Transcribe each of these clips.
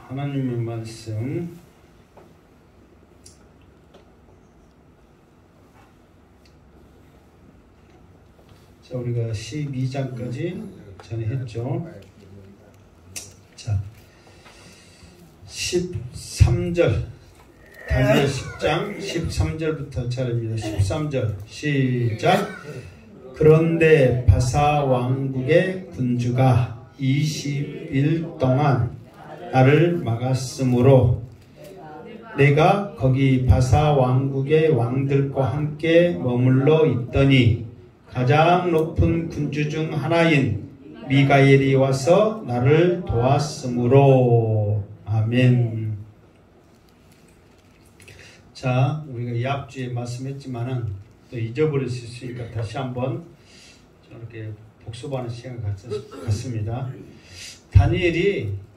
하나님의 말씀 자, 우리가 12장까지 전에 했죠. 자, 13절 다니엘 10장 13절부터 차례입니다. 13절 시작. 그런데 바사 왕국의 군주가 20일 동안 나를 막았으므로 내가 거기 바사 왕국의 왕들과 함께 머물러 있더니 가장 높은 군주 중 하나인 미가엘이 와서 나를 도왔으므로. 아멘. 자, 우리가 이 앞주에 말씀했지만은 또 잊어버릴 수 있으니까 다시 한번 이렇게 복습하는 시간을 갖습니다. 다니엘이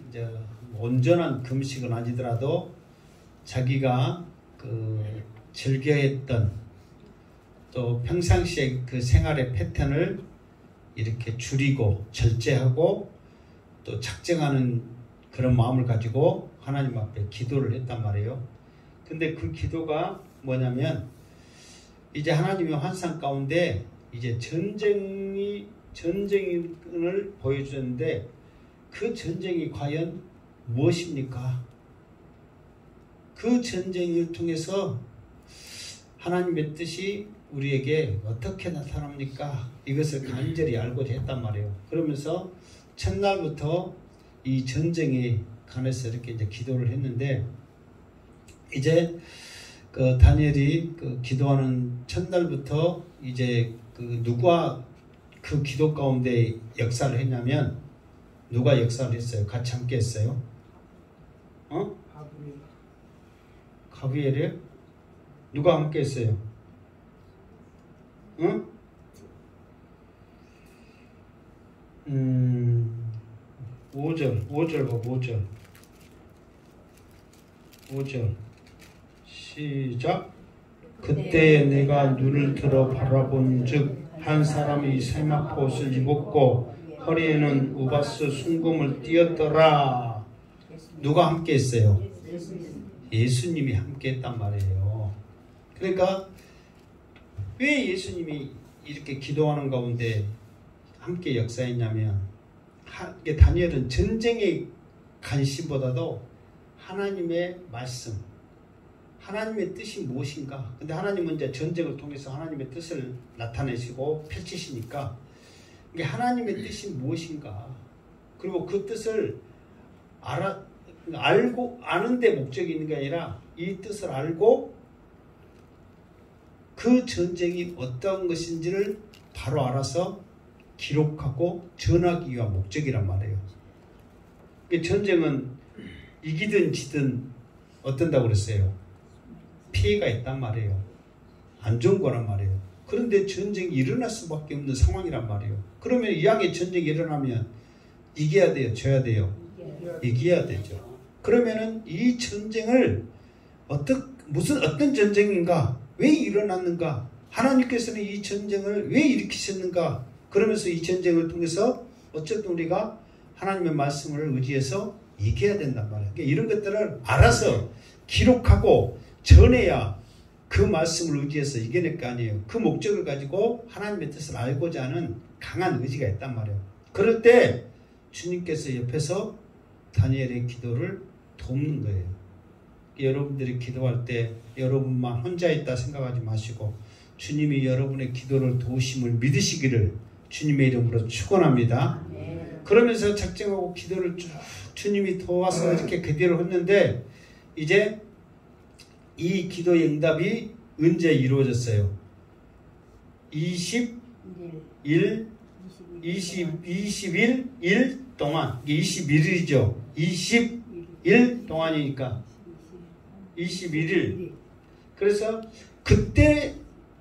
이제 온전한 금식은 아니더라도 자기가 즐겨했던 또 평상시에 그 생활의 패턴을 이렇게 줄이고 절제하고 또 착정하는 그런 마음을 가지고 하나님 앞에 기도를 했단 말이에요. 근데 그 기도가 뭐냐면 이제 하나님의 환상 가운데 이제 전쟁을 보여주는데 그 전쟁이 과연 무엇입니까? 그 전쟁을 통해서 하나님의 뜻이 우리에게 어떻게 나타납니까? 이것을 간절히 알고자 했단 말이에요. 그러면서 첫날부터 이 전쟁에 관해서 이렇게 이제 기도를 했는데 이제 그 다니엘이 그 기도하는 첫날부터 이제 누가 그 기도 가운데 역사를 했냐면 누가 역사를 했어요? 같이 함께 했어요? 가브리엘이요? 누가 함께 했어요? 응? 5절 봐, 5절 시작. 그때 내가 눈을 들어 바라본 즉 한 사람이 세마포 옷을 입었고 허리에는 우바스 순금을 띠었더라. 누가 함께 했어요? 예수님이 함께 했단 말이에요. 그러니까 왜 예수님이 이렇게 기도하는 가운데 함께 역사했냐면 다니엘은 전쟁의 관심보다도 하나님의 말씀, 하나님의 뜻이 무엇인가. 근데 하나님은 이제 전쟁을 통해서 하나님의 뜻을 나타내시고 펼치시니까 이게 하나님의 뜻이 무엇인가, 그리고 그 뜻을 알고 아는 데 목적이 있는 게 아니라 이 뜻을 알고 그 전쟁이 어떤 것인지를 바로 알아서 기록하고 전하기 위한 목적이란 말이에요. 전쟁은 이기든 지든 어떤다고 그랬어요? 피해가 있단 말이에요. 안 좋은 거란 말이에요. 그런데 전쟁이 일어날 수밖에 없는 상황이란 말이에요. 그러면 이왕에 전쟁이 일어나면 이겨야 돼요? 져야 돼요? 이겨야 되죠. 그러면은 이 전쟁을 어떤 전쟁인가? 왜 일어났는가? 하나님께서는 이 전쟁을 왜 일으키셨는가? 그러면서 이 전쟁을 통해서 어쨌든 우리가 하나님의 말씀을 의지해서 이겨야 된단 말이에요. 그러니까 이런 것들을 알아서 기록하고 전해야 그 말씀을 의지해서 이겨낼 거 아니에요. 그 목적을 가지고 하나님의 뜻을 알고자 하는 강한 의지가 있단 말이에요. 그럴 때 주님께서 옆에서 다니엘의 기도를 돕는 거예요. 여러분들이 기도할 때 여러분만 혼자 있다 생각하지 마시고 주님이 여러분의 기도를 도우심을 믿으시기를 주님의 이름으로 축원합니다. 그러면서 작정하고 기도를 쭉 주님이 도와서 이렇게 기도를 했는데 이제 이 기도의 응답이 언제 이루어졌어요? 21일 동안, 이게 21일이죠. 20일 동안이니까 21일. 그래서 그때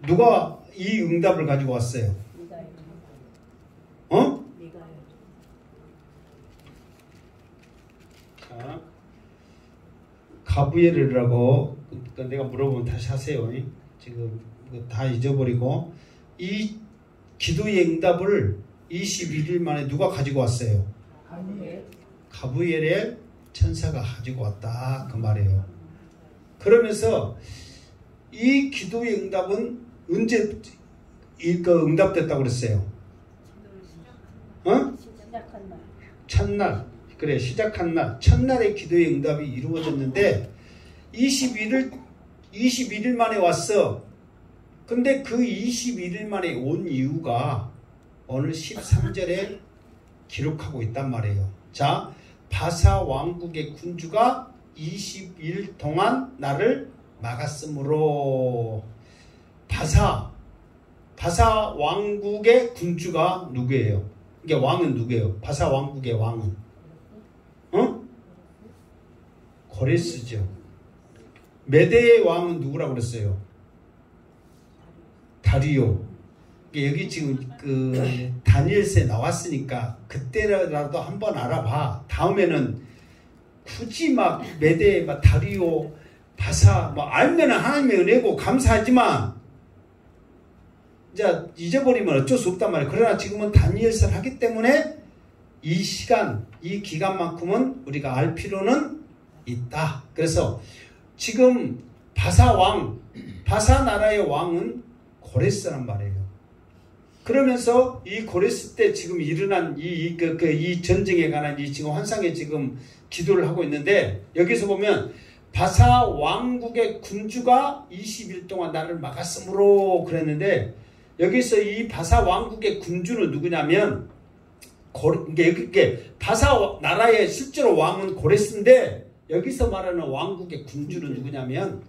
누가 이 응답을 가지고 왔어요? 자, 가브리엘이라고 내가 물어보면 다시 하세요. 지금 다 잊어버리고 이 기도의 응답을 21일 만에 누가 가지고 왔어요? 가브리엘 천사가 가지고 왔다 그 말이에요. 그러면서 이 기도의 응답은 언제 응답됐다고 그랬어요? 시작한 날. 첫날. 그래, 시작한 날. 첫날의 기도의 응답이 이루어졌는데 21일 만에 왔어. 근데 그 21일 만에 온 이유가 오늘 13절에 기록하고 있단 말이에요. 자, 바사 왕국의 군주가 20일 동안 나를 막았으므로. 바사 왕국의 군주가 누구예요? 이게 왕은 누구예요? 바사 왕국의 왕은? 고레스죠. 메대의 왕은 누구라고 그랬어요? 다리오. 여기 지금 다니엘서에 나왔으니까 그때라도 한번 알아봐. 다음에는 굳이 막 메대, 막 다리오, 바사 뭐 알면은 하나님의 은혜고 감사하지만 이제 잊어버리면 어쩔 수 없단 말이에요. 그러나 지금은 다니엘서를 하기 때문에 이 시간, 이 기간만큼은 우리가 알 필요는 있다. 그래서 지금 바사 나라의 왕은 고레스란 말이에요. 그러면서 이 고레스 때 지금 일어난 이 전쟁에 관한 이 지금 환상에 지금 기도를 하고 있는데, 여기서 보면 바사 왕국의 군주가 20일 동안 나를 막았으므로 그랬는데, 여기서 이 바사 왕국의 군주는 누구냐면 바사 나라의 실제로 왕은 고레스인데, 여기서 말하는 왕국의 군주는 누구냐면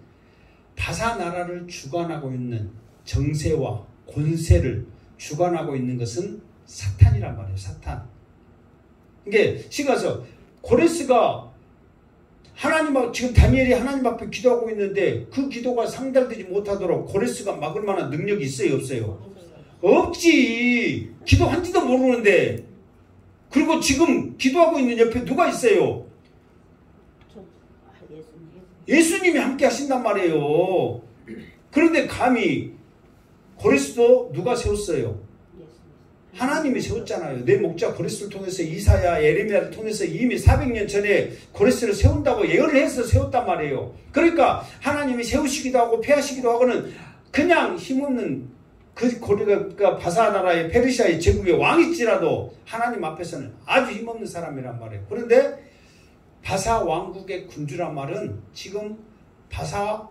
바사 나라를 주관하고 있는 정세와 권세를 주관하고 있는 것은 사탄이란 말이에요. 사탄. 이게 시가서 고레스가 하나님, 지금 다니엘이 하나님 앞에 기도하고 있는데 그 기도가 상달되지 못하도록 고레스가 막을 만한 능력이 있어요? 없어요? 없지. 기도한지도 모르는데. 그리고 지금 기도하고 있는 옆에 누가 있어요? 예수님이 함께 하신단 말이에요. 그런데 감히 고레스도 누가 세웠어요? 하나님이 세웠잖아요. 내 목자 고레스를 통해서 이사야, 예레미야를 통해서 이미 400년 전에 고레스를 세운다고 예언을 해서 세웠단 말이에요. 그러니까 하나님이 세우시기도 하고 폐하시기도 하고는 그냥 힘없는 고리가 바사 나라의 페르시아의 제국의 왕일지라도 하나님 앞에서는 아주 힘없는 사람이란 말이에요. 그런데 바사 왕국의 군주란 말은 지금 바사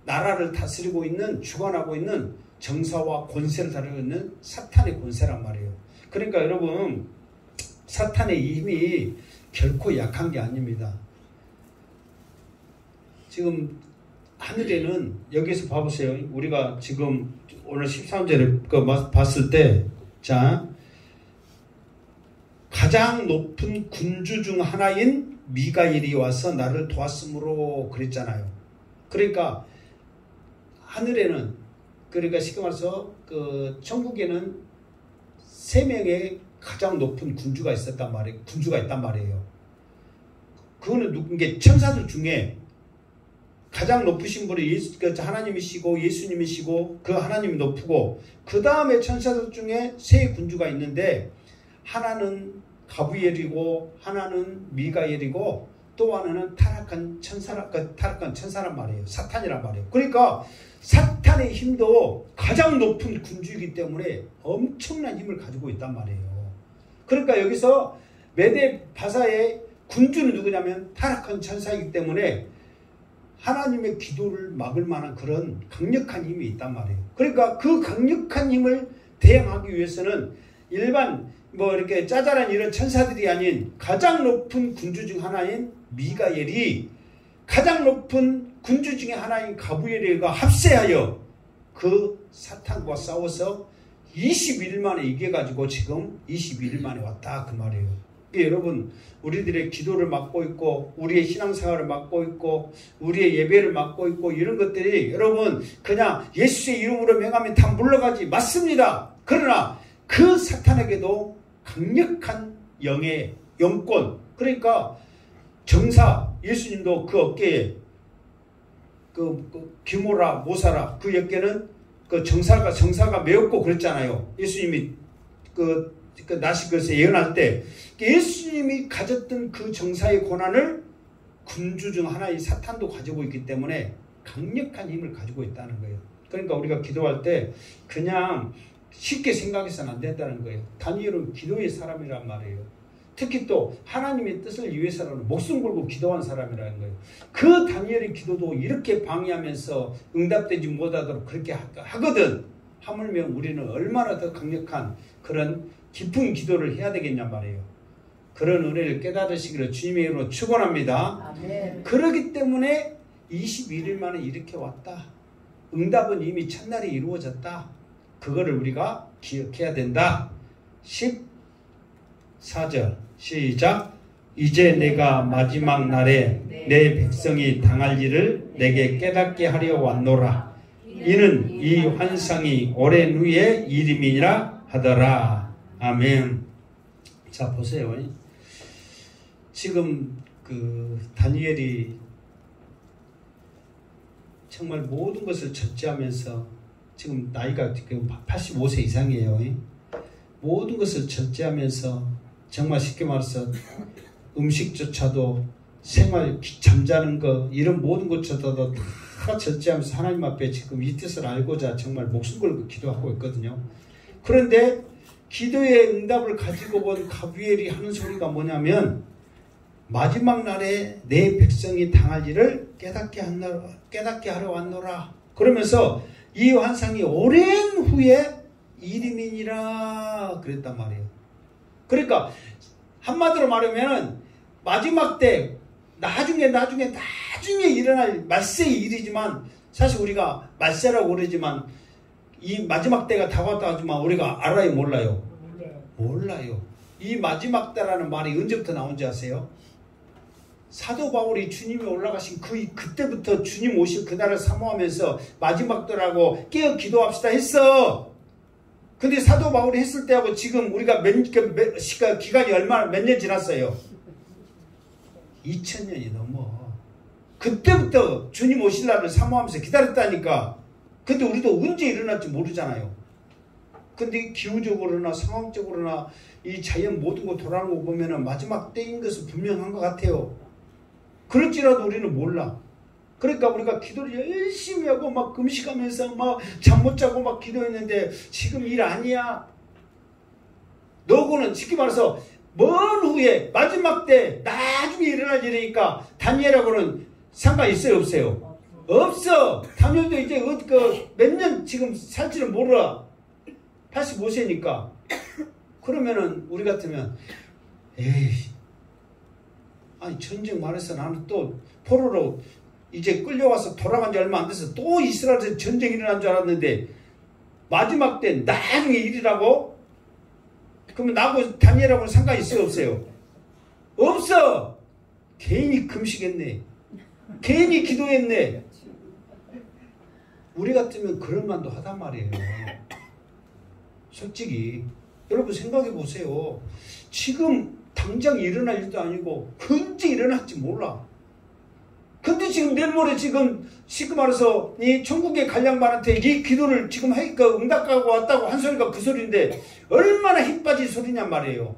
나라를 다스리고 있는, 주관하고 있는 정사와 권세를 다루고 있는 사탄의 권세란 말이에요. 그러니까 여러분, 사탄의 힘이 결코 약한 게 아닙니다. 지금 하늘에는, 여기서 봐보세요. 우리가 지금 오늘 13절에 봤을 때, 자, 가장 높은 군주 중 하나인 미가엘이 와서 나를 도왔으므로 그랬잖아요. 그러니까 하늘에는, 그러니까 쉽게 말해서 천국에는 3명의 가장 높은 군주가 있단 말이에요. 그거는 누군게 천사들 중에 가장 높으신 분이 하나님이시고 예수님이시고 그 하나님이 높고, 그 다음에 천사들 중에 3 군주가 있는데, 하나는 가브리엘이고 하나는 미가엘이고 또 하나는 타락한 천사란 말이에요. 사탄이란 말이에요. 그러니까 사탄의 힘도 가장 높은 군주이기 때문에 엄청난 힘을 가지고 있단 말이에요. 그러니까 여기서 메대 바사의 군주는 누구냐면 타락한 천사이기 때문에 하나님의 기도를 막을 만한 그런 강력한 힘이 있단 말이에요. 그러니까 그 강력한 힘을 대항하기 위해서는 일반 이렇게 짜잘한 이런 천사들이 아닌 가장 높은 군주 중 하나인 미가엘이 가장 높은 군주 중에 하나인 가브리엘과 합세하여 그 사탄과 싸워서 21일 만에 이겨가지고 지금 21일 만에 왔다 그 말이에요. 여러분, 우리들의 기도를 막고 있고 우리의 신앙생활을 막고 있고 우리의 예배를 막고 있고 이런 것들이 여러분 그냥 예수의 이름으로 명하면 다 물러가지, 맞습니다. 그러나 그 사탄에게도 강력한 영권, 그러니까 정사, 예수님도 그 어깨에 기모라 모사라 그 어깨는 정사가 메었고 그랬잖아요. 예수님이 나실 것을 예언할 때 예수님이 가졌던 그 정사의 고난을 군주 중 하나의 사탄도 가지고 있기 때문에 강력한 힘을 가지고 있다는 거예요. 그러니까 우리가 기도할 때 그냥 쉽게 생각해서는 안 된다는 거예요. 다니엘은 기도의 사람이란 말이에요. 특히 또 하나님의 뜻을 위해서라는 목숨 걸고 기도한 사람이라는 거예요. 그 다니엘의 기도도 이렇게 방해하면서 응답되지 못하도록 그렇게 하거든. 하물며 우리는 얼마나 더 강력한 그런 깊은 기도를 해야 되겠냐 말이에요. 그런 은혜를 깨달으시기를 주님의 이름으로 축원합니다. 아멘. 그러기 때문에 21일 만에 이렇게 왔다. 응답은 이미 첫날에 이루어졌다. 그거를 우리가 기억해야 된다. 14절 시작. 이제 내가 마지막 날에 내 백성이 당할 일을 내게 깨닫게 하려 왔노라. 이는 이 환상이 오랜 후에 이름이니라 하더라. 아멘. 자 보세요. 지금 그 다니엘이 정말 모든 것을 절제하면서 지금 나이가 지금 85세 이상이에요. 모든 것을 절제하면서 정말 쉽게 말해서 음식조차도 생활 잠자는 거 이런 모든 것조차도 다 절제하면서 하나님 앞에 지금 이 뜻을 알고자 정말 목숨 걸고 기도하고 있거든요. 그런데 기도의 응답을 가지고 본 가브리엘이 하는 소리가 뭐냐면 마지막 날에 내 백성이 당할 일을 깨닫게 하러 왔노라. 그러면서 이 환상이 오랜 후에 이름이니라 그랬단 말이에요. 그러니까 한마디로 말하면 마지막 때 나중에 일어날 말세의 일이지만 사실 우리가 말세라고 그러지만 이 마지막 때가 다가왔다 하지만 우리가 알아요 몰라요? 몰라요. 이 마지막 때라는 말이 언제부터 나온지 아세요? 사도 바울이 주님이 올라가신 그때부터 주님 오실 그날을 사모하면서 마지막 때라고 깨어 기도합시다 했어. 근데 사도 바울이 했을 때하고 지금 우리가 기간이 몇 년 지났어요? 2000년이 넘어. 그때부터 주님 오실 날을 사모하면서 기다렸다니까. 근데 우리도 언제 일어날지 모르잖아요. 근데 기후적으로나 상황적으로나 이 자연 모든 거 돌아가는 거 보면은 마지막 때인 것은 분명한 것 같아요. 그럴지라도 우리는 몰라. 그러니까 우리가 기도를 열심히 하고 막 금식하면서 막 잠 못 자고 막 기도했는데 지금 일 아니야. 너고는 쉽게 말해서 먼 후에 마지막 때 나중에 일어날 일이니까 다니엘하고는 상관 있어요 없어요? 없어. 다니엘도 이제 몇 년 지금 살지는 몰라. 85세니까. 그러면은 우리 같으면 에이 아니 전쟁 말해서 나는 또 포로로 이제 끌려와서 돌아간 지 얼마 안 돼서 또 이스라엘에서 전쟁이 일어난 줄 알았는데 마지막 때 나중에 일이라고? 그러면 나하고 다니엘하고는 상관이 있어요 없어요? 없어. 괜히 금식했네. 괜히 기도했네. 우리 같으면 그럴 만도 하단 말이에요. 솔직히 여러분 생각해 보세요. 지금 당장 일어날 일도 아니고 언제 일어날지 몰라. 근데 지금 내일 모레 지금 쉽게 말해서 이 천국의 갈량반한테 이 기도를 지금 하니까 응답하고 왔다고 한 소리가 그 소리인데 얼마나 힘 빠진 소리냔 말이에요.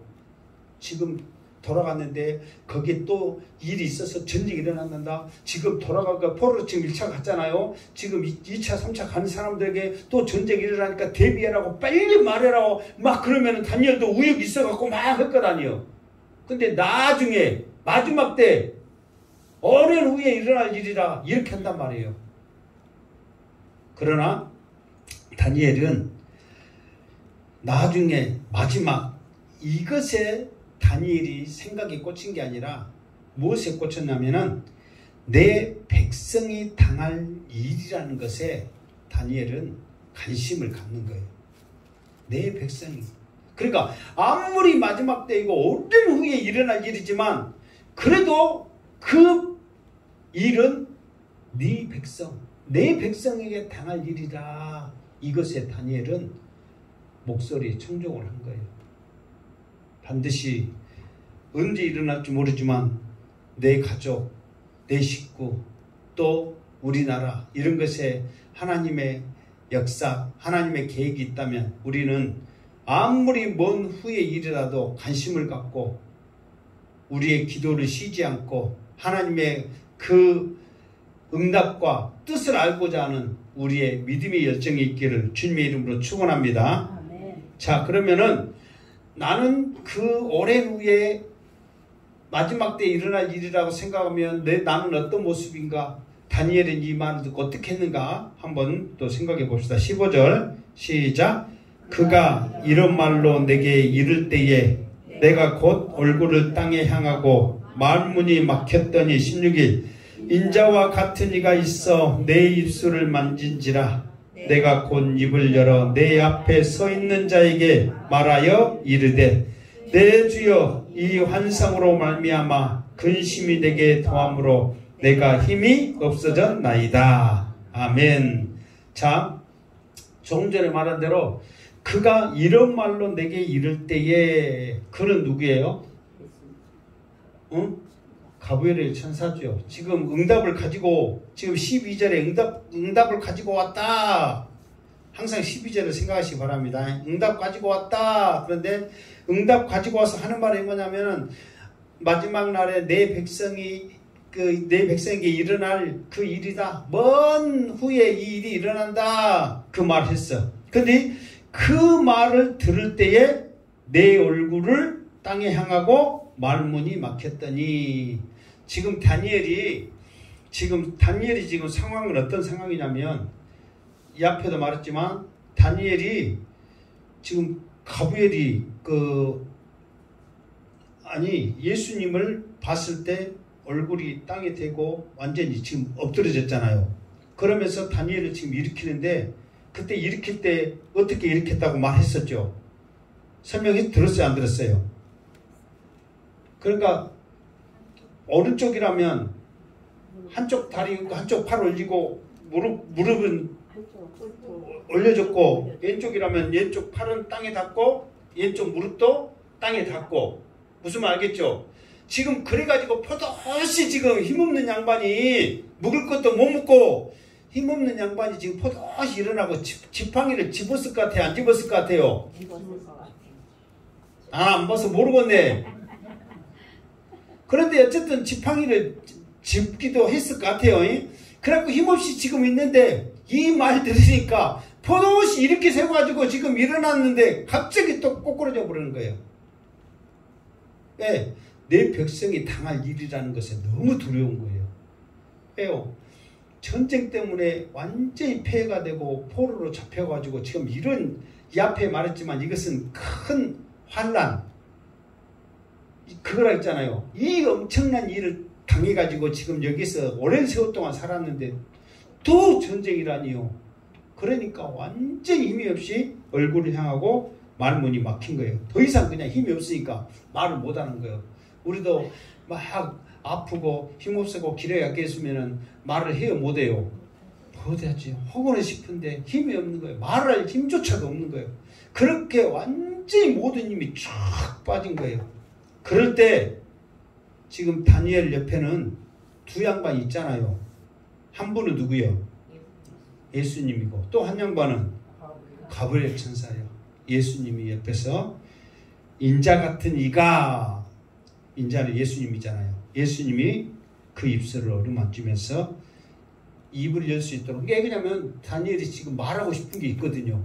지금 돌아갔는데 거기에 또 일이 있어서 전쟁이 일어났는다. 지금 돌아가고 포로로 지금 1차 갔잖아요. 지금 2차 3차 가는 사람들에게 또 전쟁이 일어나니까 대비하라고 빨리 말해라고 막 그러면은 다니엘도 우욕이 있어갖고 막 했거든요. 근데 나중에 마지막 때 오랜 후에 일어날 일이라 이렇게 한단 말이에요. 그러나 다니엘은 나중에 마지막 이것에 다니엘이 생각이 꽂힌 게 아니라 무엇에 꽂혔냐면은 내 백성이 당할 일이라는 것에 다니엘은 관심을 갖는 거예요. 내 백성이. 그러니까 아무리 마지막 때이고 오랜 후에 일어날 일이지만 그래도 그 일은 네 백성, 내 백성에게 당할 일이다. 이것에 다니엘은 목소리에 청종을 한 거예요. 반드시 언제 일어날지 모르지만 내 가족, 내 식구, 또 우리나라 이런 것에 하나님의 역사, 하나님의 계획이 있다면 우리는 아무리 먼 후의 일이라도 관심을 갖고 우리의 기도를 쉬지 않고 하나님의 그 응답과 뜻을 알고자 하는 우리의 믿음의 열정이 있기를 주님의 이름으로 축원합니다. 자, 그러면은 나는 그 오랜 후에 마지막 때 일어날 일이라고 생각하면 나는 어떤 모습인가? 다니엘은 이 말을 듣고 어떻게 했는가? 한번 또 생각해 봅시다. 15절 시작. 그가 이런 말로 내게 이를 때에 내가 곧 얼굴을 땅에 향하고 말문이 막혔더니 16일 인자와 같은 이가 있어 내 입술을 만진지라 내가 곧 입을 열어 내 앞에 서 있는 자에게 말하여 이르되 내 주여 이 환상으로 말미암아 근심이 내게 더함으로 내가 힘이 없어졌나이다. 아멘. 자, 조금 전에 말한 대로 그가 이런 말로 내게 이를 때에 그는 누구예요? 응? 가브리엘 천사죠. 지금 응답을 가지고 지금 12절에 응답을 가지고 왔다. 항상 12절을 생각하시기 바랍니다. 응답 가지고 왔다. 그런데 응답 가지고 와서 하는 말이 뭐냐면은 마지막 날에 내 백성에게 일어날 그 일이다. 먼 후에 이 일이 일어난다. 그 말을 했어. 근데 그 말을 들을 때에 내 얼굴을 땅에 향하고 말문이 막혔더니 지금 다니엘이 지금 상황은 어떤 상황이냐면 이 앞에도 말했지만 다니엘이 지금 가브리엘이 예수님을 봤을 때 얼굴이 땅에 대고 완전히 지금 엎드려졌잖아요. 그러면서 다니엘을 지금 일으키는데 그때 일으킬 때 어떻게 일으켰다고 말했었죠. 설명해 들었어요, 안 들었어요? 그러니까 오른쪽이라면 한쪽 다리 한쪽 팔 올리고 무릎은 올려줬고 왼쪽이라면 왼쪽 팔은 땅에 닿고 왼쪽 무릎도 땅에 닿고 무슨 말 알겠죠? 지금 그래가지고 포도시 지금 힘없는 양반이 먹을 것도 못 먹고 힘없는 양반이 지금 포도시 일어나고 지팡이를 집었을 것 같아요? 안 집었을 것 같아요? 안 봐서 모르겠네. 그런데 어쨌든 지팡이를 집기도 했을 것 같아요. 그래갖고 힘없이 지금 있는데 이 말 들으니까 포도시 이렇게 세워가지고 지금 일어났는데 갑자기 또 꼬꾸라져 버리는 거예요. 왜? 내 백성이 당할 일이라는 것에 너무 두려운 거예요. 왜요? 전쟁 때문에 완전히 폐해가 되고 포로로 잡혀가지고 지금 이런 이 앞에 말했지만 이것은 큰 환난 그거라 했잖아요. 이 엄청난 일을 당해가지고 지금 여기서 오랜 세월 동안 살았는데 또 전쟁이라니요. 그러니까 완전히 힘이 없이 얼굴을 향하고 말문이 막힌 거예요. 더 이상 그냥 힘이 없으니까 말을 못하는 거예요. 우리도 막 아프고 힘없고 기력이 약했으면 말을 해요? 못해요? 못하지. 하고는 싶은데 힘이 없는 거예요. 말할 힘조차도 없는 거예요. 그렇게 완전히 모든 힘이 쫙 빠진 거예요. 그럴 때 지금 다니엘 옆에는 두 양반이 있잖아요. 한 분은 누구예요? 예수님이고 또 한 양반은 가브리엘 천사예요. 예수님이 옆에서 인자 같은 이가 인자는 예수님이잖아요. 예수님이 그 입술을 어루만지면서 입을 열 수 있도록. 이게 왜냐면 다니엘이 지금 말하고 싶은 게 있거든요.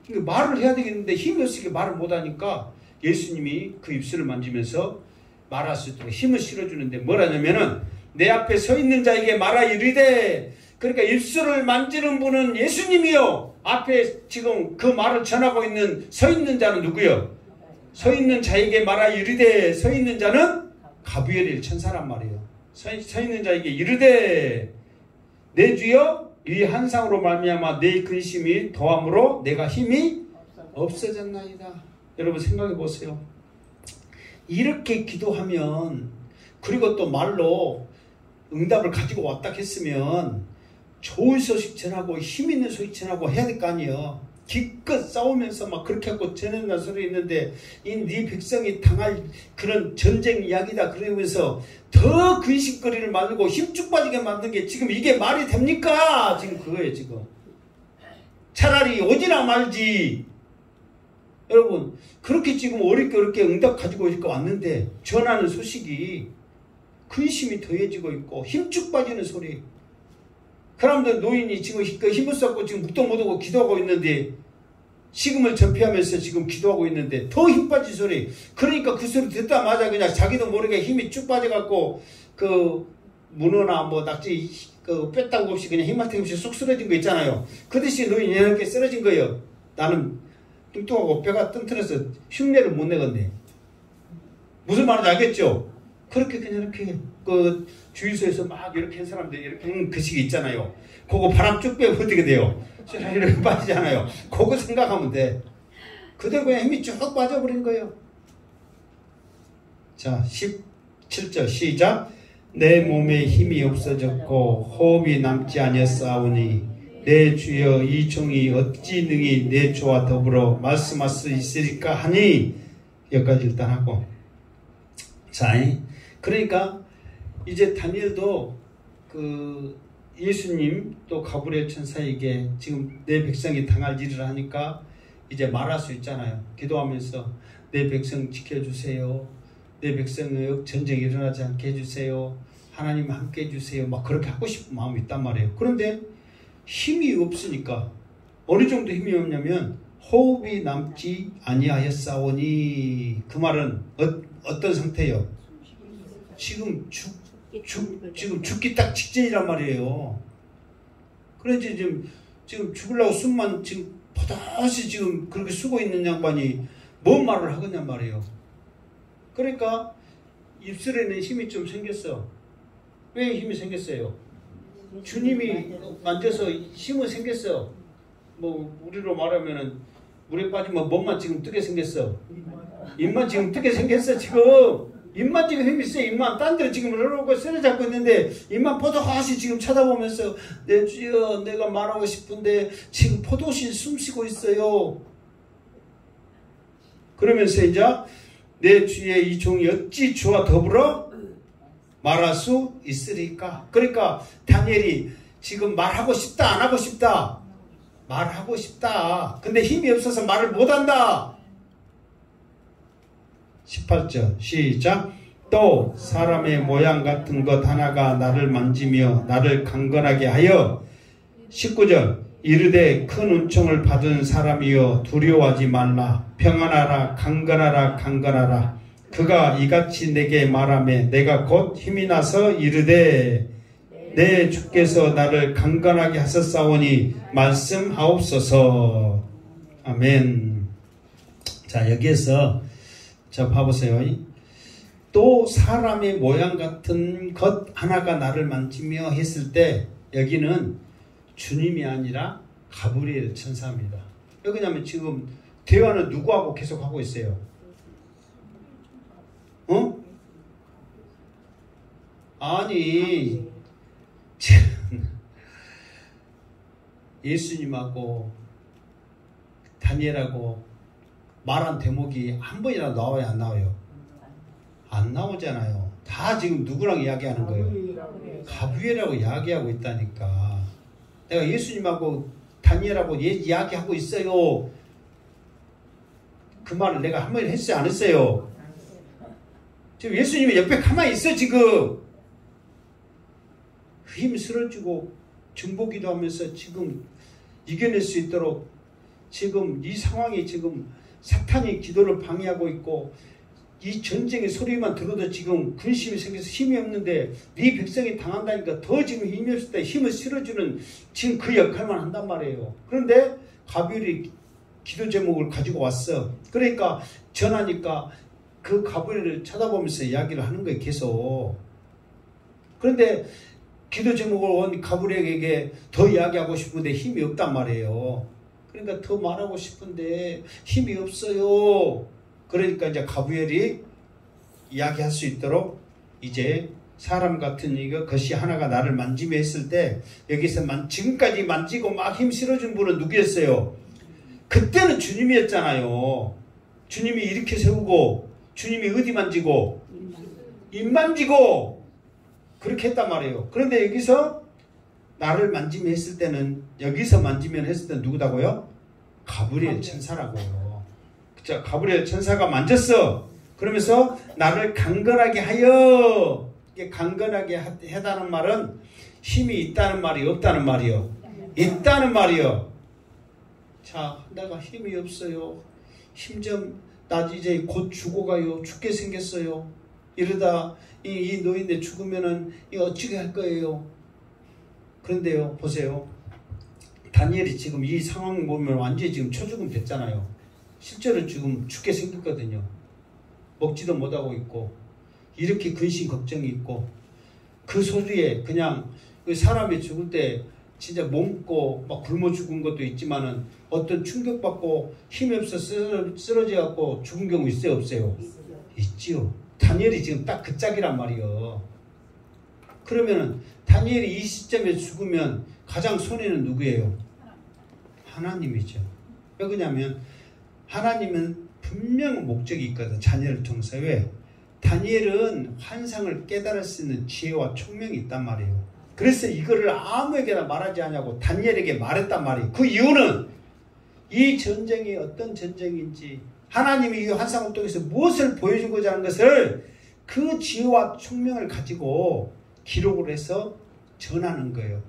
말을 해야 되겠는데 힘이 없으니까 말을 못하니까 예수님이 그 입술을 만지면서 말할 수 있도록 힘을 실어주는데 뭐라냐면은 내 앞에 서 있는 자에게 말하 이르되 그러니까 입술을 만지는 분은 예수님이요. 앞에 지금 그 말을 전하고 있는 서 있는 자는 누구요? 서 있는 자에게 말하 이르되 서 있는 자는 가브리엘 천사란 말이에요. 서 있는 자에게 이르되 내 주여 이 환상으로 말미암아 내 근심이 더함으로 내가 힘이 없어졌나이다. 여러분 생각해 보세요. 이렇게 기도하면 그리고 또 말로 응답을 가지고 왔다 했으면 좋은 소식 전하고 힘 있는 소식 전하고 해야 될 거 아니에요. 기껏 싸우면서 막 그렇게 하고 전하는 소리 있는데 네 백성이 당할 그런 전쟁 이야기다 그러면서 더 근심거리를 만들고 힘쭉 빠지게 만든 게 지금 이게 말이 됩니까? 지금 그거예요. 지금 차라리 오지나 말지 여러분 그렇게 지금 어렵게 응답 가지고 이렇게 왔는데 전하는 소식이 근심이 더해지고 있고 힘쭉 빠지는 소리. 사람들 노인이 지금 힘을 쏟고 지금 묵도 못하고 기도하고 있는데 식음을 전폐하면서 지금 기도하고 있는데 더 힘 빠진 소리. 그러니까 그 소리 듣자마자 그냥 자기도 모르게 힘이 쭉 빠져갖고 그 문어나 뭐 낙지 그 뺐다고 없이 그냥 힘할 틈 없이 쑥 쓰러진 거 있잖아요. 그 대신 노인이 이렇게 쓰러진 거예요. 나는 뚱뚱하고 뼈가 튼튼해서 흉내를 못 내겠네. 무슨 말인지 알겠죠? 그렇게 그냥 이렇게 그 주유소에서 막 이렇게 한 사람들 이렇게 하는 그 시기 있잖아요. 그거 바람 쭉 빼고 어떻게 돼요? 이렇게 빠지잖아요. 그거 생각하면 돼. 그대로 그냥 힘이 쭉 빠져버린 거예요. 자, 17절 시작. 내 몸에 힘이 없어졌고 호흡이 남지 아니었사오니 내 주여 이 종이 어찌 능히 내 주와 더불어 말씀할 수 있으리까 하니. 여기까지 일단 하고, 자, 그러니까 이제 다니엘도 그 예수님 또 가브리엘 천사에게 지금 내 백성이 당할 일을 하니까 이제 말할 수 있잖아요. 기도하면서 내 백성 지켜주세요. 내 백성의 전쟁이 일어나지 않게 해주세요. 하나님 함께 해주세요. 막 그렇게 하고 싶은 마음이 있단 말이에요. 그런데 힘이 없으니까, 어느 정도 힘이 없냐면 호흡이 남지 아니하였사오니. 그 말은 어떤 상태예요? 지금 지금 죽기 딱 직전이란 말이에요. 그런지 지금 죽으려고 숨만 지금 버젓이 지금 그렇게 쓰고 있는 양반이 뭔 말을 하겠냔 말이에요. 그러니까 입술에는 힘이 좀 생겼어. 왜 힘이 생겼어요? 주님이 만져서 힘은 생겼어. 뭐 우리로 말하면은 물에 빠지면 몸만 지금 뜨게 생겼어. 입만 지금 뜨게 생겼어. 지금 입만 지금 힘이 있어요. 입만 딴 데로 지금 흐르고 쓰러잡고 있는데 입만 포도하시 지금 쳐다보면서 내 주여 내가 말하고 싶은데 지금 포도시 숨쉬고 있어요. 그러면서 이제 내 주의 이 종이 어찌 주와 더불어 말할 수 있으리까. 그러니까 다니엘이 지금 말하고 싶다 안 하고 싶다? 말하고 싶다. 근데 힘이 없어서 말을 못한다. 18절 시작. 또 사람의 모양 같은 것 하나가 나를 만지며 나를 강건하게 하여. 19절 이르되 큰 은총을 받은 사람이여 두려워하지 말라. 평안하라 강건하라 강건하라. 그가 이같이 내게 말하며 내가 곧 힘이 나서 이르되 내 주께서 나를 강건하게 하셨사오니 말씀하옵소서. 아멘. 자, 여기에서 자 봐보세요. 또 사람의 모양 같은 것 하나가 나를 만지며 했을 때 여기는 주님이 아니라 가브리엘 천사입니다. 왜냐하면 지금 대화는 누구하고 계속 하고 있어요? 아니 예수님하고 다니엘하고 말한 대목이 한 번이라도 나와요 안 나와요? 안 나오잖아요. 다 지금 누구랑 이야기하는 거예요? 가브리엘하고 이야기하고 있다니까. 내가 예수님하고 다니엘하고 이야기하고 있어요. 그 말을 내가 한 번 했어요 안 했어요? 지금 예수님이 옆에 가만히 있어. 지금 힘 실어주고 중보기도 하면서 지금 이겨낼 수 있도록 지금 이 상황이 지금 사탄이 기도를 방해하고 있고 이 전쟁의 소리만 들어도 지금 근심이 생겨서 힘이 없는데 네 백성이 당한다니까 더 지금 힘이 없을 때 힘을 실어주는 지금 그 역할만 한단 말이에요. 그런데 가브리엘이 기도 제목을 가지고 왔어. 그러니까 전하니까 그 가브리엘을 쳐다보면서 이야기를 하는 거예요 계속. 그런데 기도 제목을 온 가브리엘에게 더 이야기하고 싶은데 힘이 없단 말이에요. 그러니까 더 말하고 싶은데 힘이 없어요. 그러니까 이제 가브리엘이 이야기할 수 있도록 이제 사람 같은 것이 하나가 나를 만지며 했을 때 여기서 지금까지 만지고 막 힘 실어준 분은 누구였어요? 그때는 주님이었잖아요. 주님이 이렇게 세우고 주님이 어디 만지고? 입 만지고 그렇게 했단 말이에요. 그런데 여기서 나를 만지며 했을 때는 여기서 만지면 했을 때는 누구다고요? 가브리엘 천사라고요. 자, 가브리엘 천사가 만졌어. 그러면서 나를 강건하게 하여. 이게 강건하게 하다는 말은 힘이 있다는 말이 없다는 말이요. 있다는 말이요. 자, 내가 힘이 없어요. 힘 좀, 나 이제 곧 죽어가요. 죽게 생겼어요. 이러다 이 노인네 죽으면은 어찌게 할 거예요. 그런데요, 보세요. 다니엘이 지금 이 상황 보면 완전히 지금 초죽음 됐잖아요. 실제로 지금 죽게 생겼거든요. 먹지도 못하고 있고, 이렇게 근심 걱정이 있고, 그 소리에 그냥 사람이 죽을 때 진짜 몸고 막 굶어 죽은 것도 있지만은 어떤 충격받고 힘이 없어 쓰러져갖고 죽은 경우 있어요, 없어요? 있지요. 다니엘이 지금 딱 그 짝이란 말이요. 그러면은 다니엘이 이 시점에 죽으면 가장 손해는 누구예요? 하나님이죠. 왜 그러냐면 하나님은 분명 목적이 있거든. 다니엘을 통해서. 왜? 다니엘은 환상을 깨달을 수 있는 지혜와 총명이 있단 말이에요. 그래서 이거를 아무에게나 말하지 않냐고 다니엘에게 말했단 말이에요. 그 이유는 이 전쟁이 어떤 전쟁인지, 하나님이 이 환상을 통해서 무엇을 보여주고자 하는 것을 그 지혜와 총명을 가지고 기록을 해서 전하는 거예요.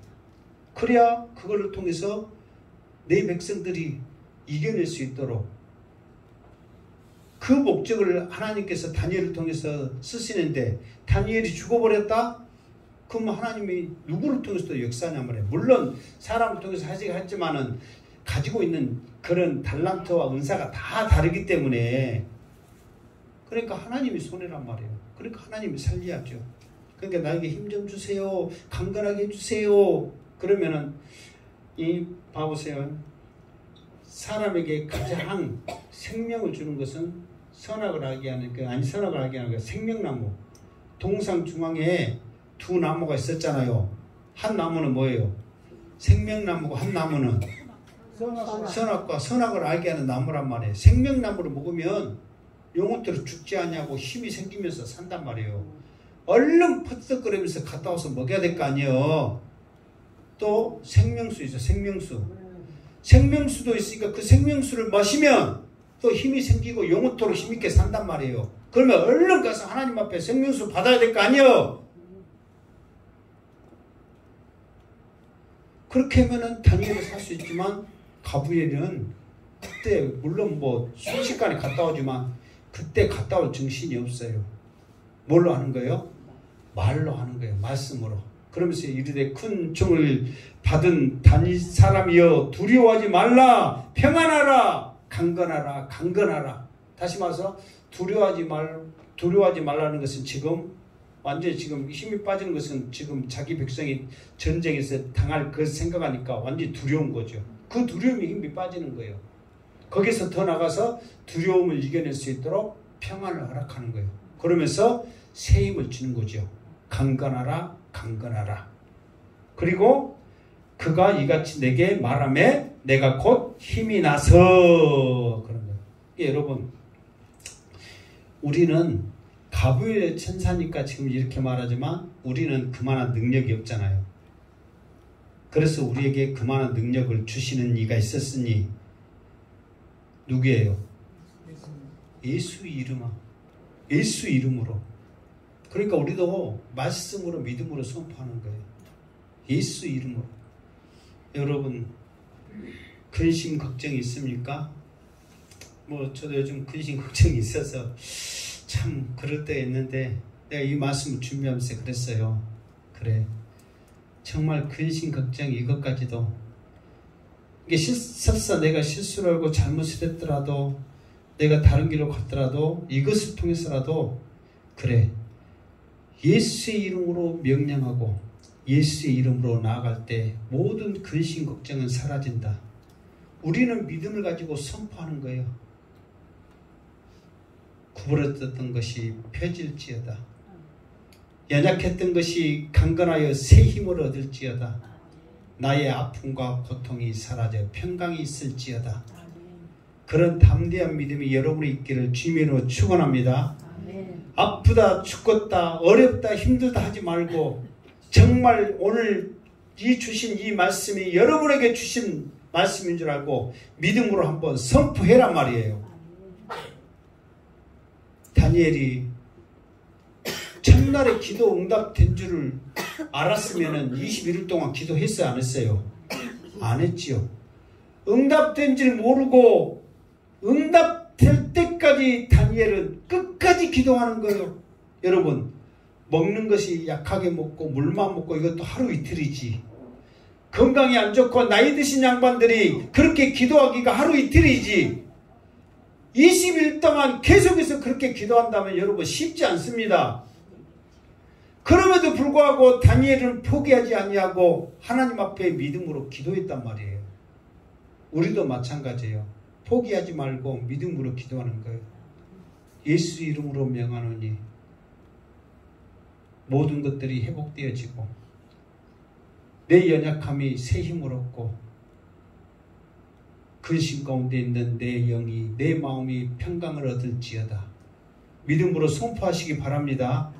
그래야 그거를 통해서 내 백성들이 이겨낼 수 있도록, 그 목적을 하나님께서 다니엘을 통해서 쓰시는데, 다니엘이 죽어버렸다? 그럼 하나님이 누구를 통해서 역사하냐 말이에요. 물론 사람을 통해서 하지만은 가지고 있는 그런 달란트와 은사가 다 다르기 때문에, 그러니까 하나님이 손해란 말이에요. 그러니까 하나님이 살려야죠. 그러니까 나에게 힘 좀 주세요. 강건하게 해주세요. 그러면은 봐보세요. 사람에게 가장 생명을 주는 것은 선악을 알게 하는 선악을 알게 하는 생명나무. 동상 중앙에 두 나무가 있었잖아요. 한 나무는 뭐예요? 생명나무고, 한 나무는 선악과 선악을 알게 하는 나무란 말이에요. 생명나무를 먹으면 영혼대로 죽지 않냐고 힘이 생기면서 산단 말이에요. 얼른 퍼뜩거리면서 갔다 와서 먹여야 될 거 아니에요. 또 생명수 있어. 생명수도 있으니까 그 생명수를 마시면 또 힘이 생기고 영혼토록 힘있게 산단 말이에요. 그러면 얼른 가서 하나님 앞에 생명수 받아야 될 거 아니에요. 그렇게 하면은 다니엘은 살 수 있지만, 가브리엘은 그때 물론 뭐 순식간에 갔다 오지만 그때 갔다 올 정신이 없어요. 뭘로 하는 거예요? 말로 하는 거예요. 말씀으로. 그러면서 이르되 큰 총을 받은 다니 사람이여 두려워하지 말라. 평안하라. 강건하라. 강건하라. 다시 말해서 두려워하지 말라는 것은 지금 완전히 지금 힘이 빠지는 것은 지금 자기 백성이 전쟁에서 당할 그 생각하니까 완전히 두려운 거죠. 그 두려움이 힘이 빠지는 거예요. 거기서 더 나가서 두려움을 이겨낼 수 있도록 평안을 허락하는 거예요. 그러면서 새 힘을 주는 거죠. 강건하라, 강건하라. 그리고 그가 이같이 내게 말하매 내가 곧 힘이 나서 그런 거예요. 여러분, 우리는 가브리엘 천사니까 지금 이렇게 말하지만 우리는 그만한 능력이 없잖아요. 그래서 우리에게 그만한 능력을 주시는 이가 있었으니 누구예요? 예수 이름아. 예수 이름으로. 그러니까 우리도 말씀으로 믿음으로 선포하는 거예요. 예수 이름으로. 여러분, 근심 걱정이 있습니까? 뭐 저도 요즘 근심 걱정이 있어서 참 그럴 때 있는데, 내가 이 말씀을 준비하면서 그랬어요. 그래, 정말 근심 걱정 이것까지도, 이게 설사 내가 실수를 하고 잘못을 했더라도, 내가 다른 길로 갔더라도 이것을 통해서라도 그래, 예수의 이름으로 명령하고 예수의 이름으로 나아갈 때 모든 근심 걱정은 사라진다. 우리는 믿음을 가지고 선포하는 거예요. 구부러졌던 것이 펴질지어다. 연약했던 것이 강건하여 새 힘을 얻을지어다. 나의 아픔과 고통이 사라져 평강이 있을지어다. 그런 담대한 믿음이 여러분이 있기를 주님으로 축원합니다. 아프다, 죽겠다, 어렵다, 힘들다 하지 말고 정말 오늘 주신 이 말씀이 여러분에게 주신 말씀인 줄 알고 믿음으로 한번 선포해란 말이에요. 다니엘이 첫날에 기도 응답된 줄을 알았으면 21일 동안 기도했어요? 안 했어요? 안 했지요. 응답된 줄 모르고 응답될 때까지 다니엘은 끝까지 기도하는 거예요. 여러분, 먹는 것이 약하게 먹고 물만 먹고 이것도 하루 이틀이지. 건강이 안 좋고 나이 드신 양반들이 그렇게 기도하기가 하루 이틀이지. 20일 동안 계속해서 그렇게 기도한다면 여러분 쉽지 않습니다. 그럼에도 불구하고 다니엘은 포기하지 아니하고 하나님 앞에 믿음으로 기도했단 말이에요. 우리도 마찬가지예요. 포기하지 말고 믿음으로 기도하는 거예요. 예수 이름으로 명하노니 모든 것들이 회복되어지고 내 연약함이 새 힘을 얻고 근심 가운데 있는 내 영이 내 마음이 평강을 얻을지어다. 믿음으로 선포하시기 바랍니다.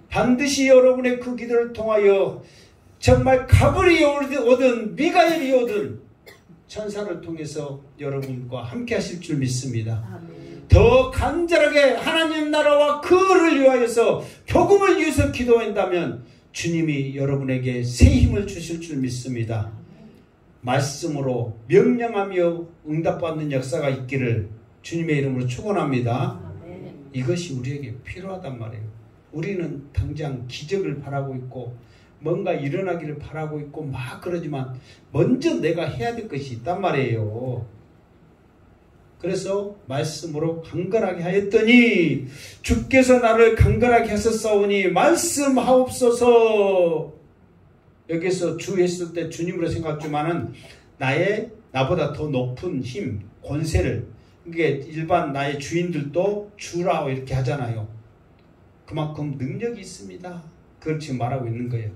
반드시 여러분의 그 기도를 통하여 정말 가브리엘이 오든 미가엘이 오든 천사를 통해서 여러분과 함께 하실 줄 믿습니다. 더 간절하게 하나님 나라와 그를 위하여서 복음을 위해서 기도한다면 주님이 여러분에게 새 힘을 주실 줄 믿습니다. 말씀으로 명령하며 응답받는 역사가 있기를 주님의 이름으로 축원합니다. 이것이 우리에게 필요하단 말이에요. 우리는 당장 기적을 바라고 있고 뭔가 일어나기를 바라고 있고 막 그러지만 먼저 내가 해야 될 것이 있단 말이에요. 그래서 말씀으로 간결하게 하였더니 주께서 나를 간결하게 하셨사오니 말씀하옵소서. 여기서 주 했을 때 주님으로 생각하지만은 나보다 더 높은 힘, 권세를, 이게 일반 나의 주인들도 주라고 이렇게 하잖아요. 그만큼 능력이 있습니다. 그걸 지금 말하고 있는 거예요.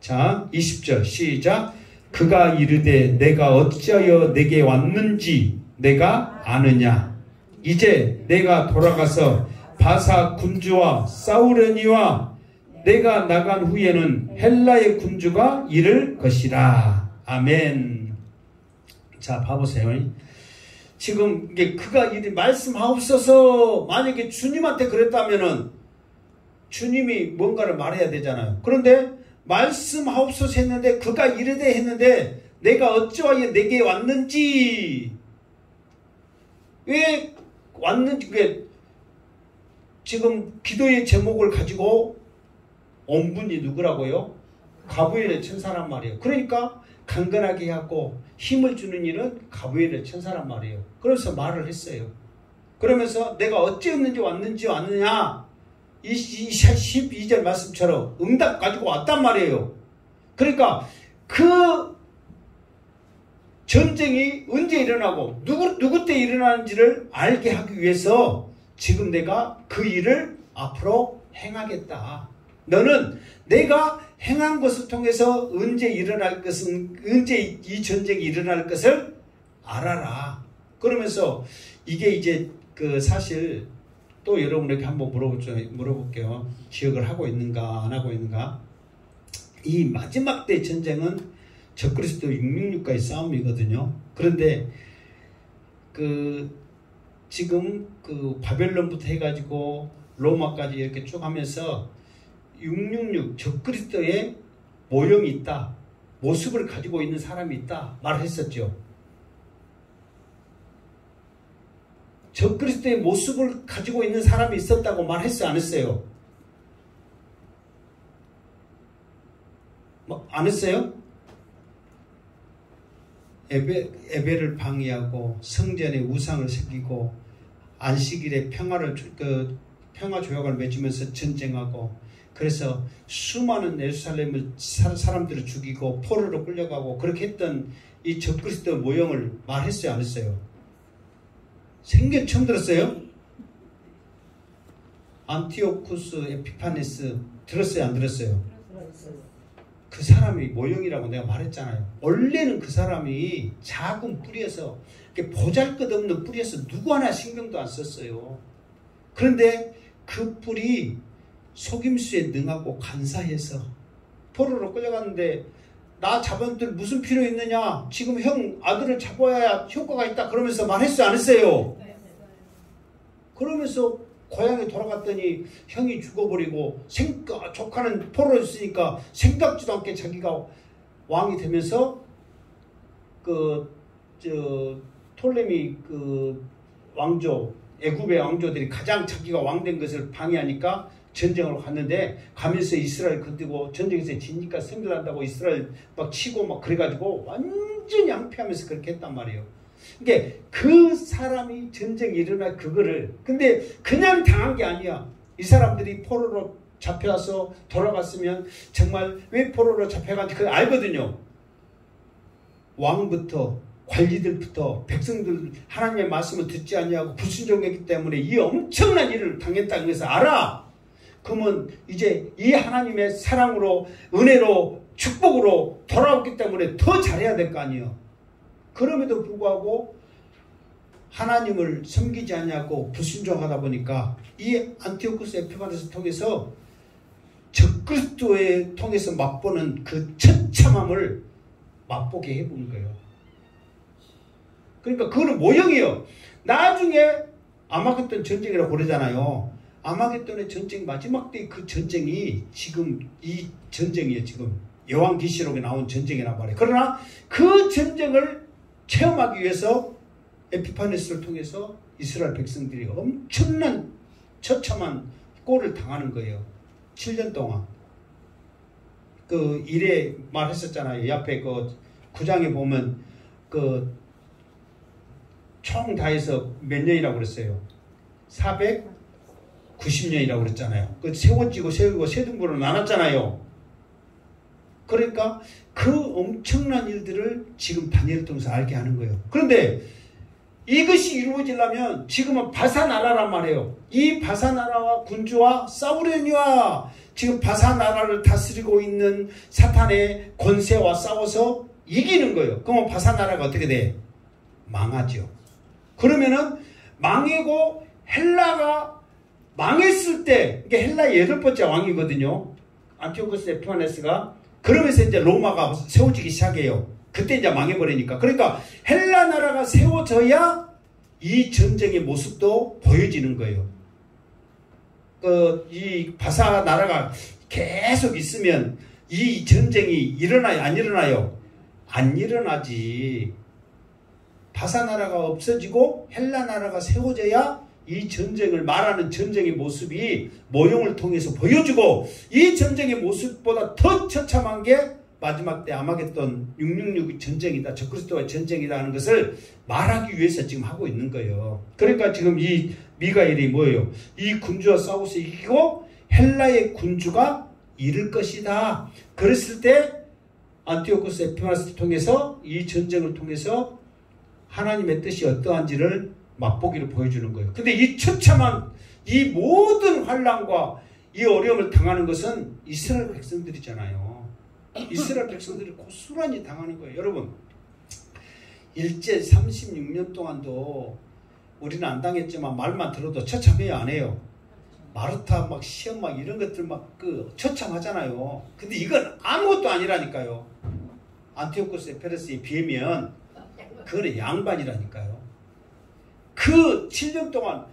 자, 20절 시작. 그가 이르되 내가 어찌하여 내게 왔는지 내가 아느냐. 이제 내가 돌아가서 바사 군주와 싸우려니와 내가 나간 후에는 헬라의 군주가 이를 것이라. 아멘. 자, 봐보세요. 지금 이게 그가 이르 말씀하옵소서. 만약에 주님한테 그랬다면은 주님이 뭔가를 말해야 되잖아요. 그런데 말씀하옵소서 했는데 그가 이르되 했는데 내가 어찌하여 내게 왔는지, 왜 왔는지, 왜 지금 기도의 제목을 가지고 온 분이 누구라고요? 가브리엘의 천사란 말이에요. 그러니까 강건하게 하고 힘을 주는 일은 가브리엘의 천사란 말이에요. 그래서 말을 했어요. 그러면서 내가 어찌했는지 왔느냐, 이 12절 말씀처럼 응답 가지고 왔단 말이에요. 그러니까 그 전쟁이 언제 일어나고 누구 때 일어나는지를 알게 하기 위해서 지금 내가 그 일을 앞으로 행하겠다. 너는 내가 행한 것을 통해서 언제 이 전쟁이 일어날 것을 알아라. 그러면서 이게 이제 그 사실 또 여러분에게 한번 물어볼게요. 기억을 하고 있는가 안 하고 있는가. 이 마지막 때 전쟁은 적그리스도 666과의 싸움이거든요. 그런데 지금 바벨론부터 해가지고 로마까지 이렇게 쭉 하면서 666 적그리스도의 모형이 있다, 모습을 가지고 있는 사람이 있다 말했었죠. 적그리스도의 모습을 가지고 있는 사람이 있었다고 말했어요, 안 했어요? 안 했어요? 에베를 방해하고 성전에 우상을 새기고 안식일에 평화 조약을 맺으면서 전쟁하고, 그래서 수많은 예루살렘을 사람들을 죽이고 포로로 끌려가고 그렇게 했던 이 적그리스도 모형을 말했어요, 안 했어요? 생전 처음 들었어요? 안티오쿠스 에피파네스 들었어요, 안 들었어요? 그 사람이 모형이라고 내가 말했잖아요. 원래는 그 사람이 작은 뿌리에서, 보잘것없는 뿌리에서 누구 하나 신경도 안 썼어요. 그런데 그 뿔이 속임수에 능하고 간사해서 포로로 끌려갔는데, 나 잡아들 무슨 필요 있느냐, 지금 형 아들을 잡아야 효과가 있다 그러면서 말했어요, 안 했어요? 그러면서 고향에 돌아갔더니 형이 죽어버리고 조카는 포로였으니까 생각지도 않게 자기가 왕이 되면서 톨레미 왕조, 애굽의 왕조들이 가장 자기가 왕된 것을 방해하니까 전쟁을 갔는데, 가면서 이스라엘 건드고 전쟁에서 지니까 승리한다고 이스라엘 막 치고 막 그래가지고 완전히 낭패하면서 그렇게 했단 말이에요. 그러니까 그 사람이 전쟁이 일어나 그거를, 근데 그냥 당한 게 아니야. 이 사람들이 포로로 잡혀와서 돌아갔으면 정말 왜 포로로 잡혀간지 그걸 알거든요. 왕부터 관리들부터 백성들 하나님의 말씀을 듣지 아니하고 불순종했기 때문에 이 엄청난 일을 당했다는 것을 알아. 그러면 이제 이 하나님의 사랑으로, 은혜로, 축복으로 돌아왔기 때문에 더 잘해야 될 거 아니에요. 그럼에도 불구하고 하나님을 섬기지 아니하고 불순종하다 보니까 이 안티오쿠스 에피파네스를 통해서 적그리스도에 통해서 맛보는 그 처참함을 맛보게 해본 거예요. 그러니까 그거는 모형이에요. 나중에 아마겟돈 전쟁이라고 그러잖아요. 아마겟돈의 전쟁 마지막 때 그 전쟁이 지금 이 전쟁이에요. 지금 요한계시록에 나온 전쟁이란 말이에요. 그러나 그 전쟁을 체험하기 위해서 에피파네스를 통해서 이스라엘 백성들이 엄청난 처참한 꼴을 당하는 거예요. 7년 동안. 그 일에 말했었잖아요. 옆에 그 9장에 보면 총 다 해서 몇 년이라고 그랬어요? 490년이라고 그랬잖아요. 그 세워지고 세우고 세 등분으로 나눴잖아요. 그러니까 그 엄청난 일들을 지금 다니엘을 통해서 알게 하는 거예요. 그런데 이것이 이루어지려면 지금은 바사나라란 말이에요. 이 바사나라와 군주와 싸우려니와 지금 바사나라를 다스리고 있는 사탄의 권세와 싸워서 이기는 거예요. 그러면 바사나라가 어떻게 돼? 망하죠. 그러면은 망하고 헬라가 망했을 때, 이게 헬라의 8번째 왕이거든요. 안티오쿠스 에피파네스가. 그러면서 이제 로마가 세워지기 시작해요. 그때 이제 망해버리니까. 그러니까 헬라 나라가 세워져야 이 전쟁의 모습도 보여지는 거예요. 이 바사 나라가 계속 있으면 이 전쟁이 일어나요? 안 일어나요? 안 일어나지. 바사 나라가 없어지고 헬라 나라가 세워져야 이 전쟁을 말하는 전쟁의 모습이 모형을 통해서 보여주고, 이 전쟁의 모습보다 더 처참한 게 마지막 때 아마겟돈 666 전쟁이다, 적그리스도와의 전쟁이다 하는 것을 말하기 위해서 지금 하고 있는 거예요. 그러니까 지금 이 미가엘이 뭐예요? 이 군주와 싸워서 이기고 헬라의 군주가 이를 것이다. 그랬을 때 안티오쿠스 에피파네스를 통해서, 이 전쟁을 통해서 하나님의 뜻이 어떠한지를 맛보기를 보여주는 거예요. 근데 이 처참한 이 모든 환난과 이 어려움을 당하는 것은 이스라엘 백성들이잖아요. 이스라엘 백성들이 고스란히 당하는 거예요. 여러분, 일제 36년 동안도 우리는 안 당했지만 말만 들어도 처참해요, 안 해요? 마르타 막 시험 막 이런 것들 막 처참하잖아요. 근데 이건 아무것도 아니라니까요. 안티오쿠스 에피파네스에 비하면 그거는 양반이라니까요. 그 7년 동안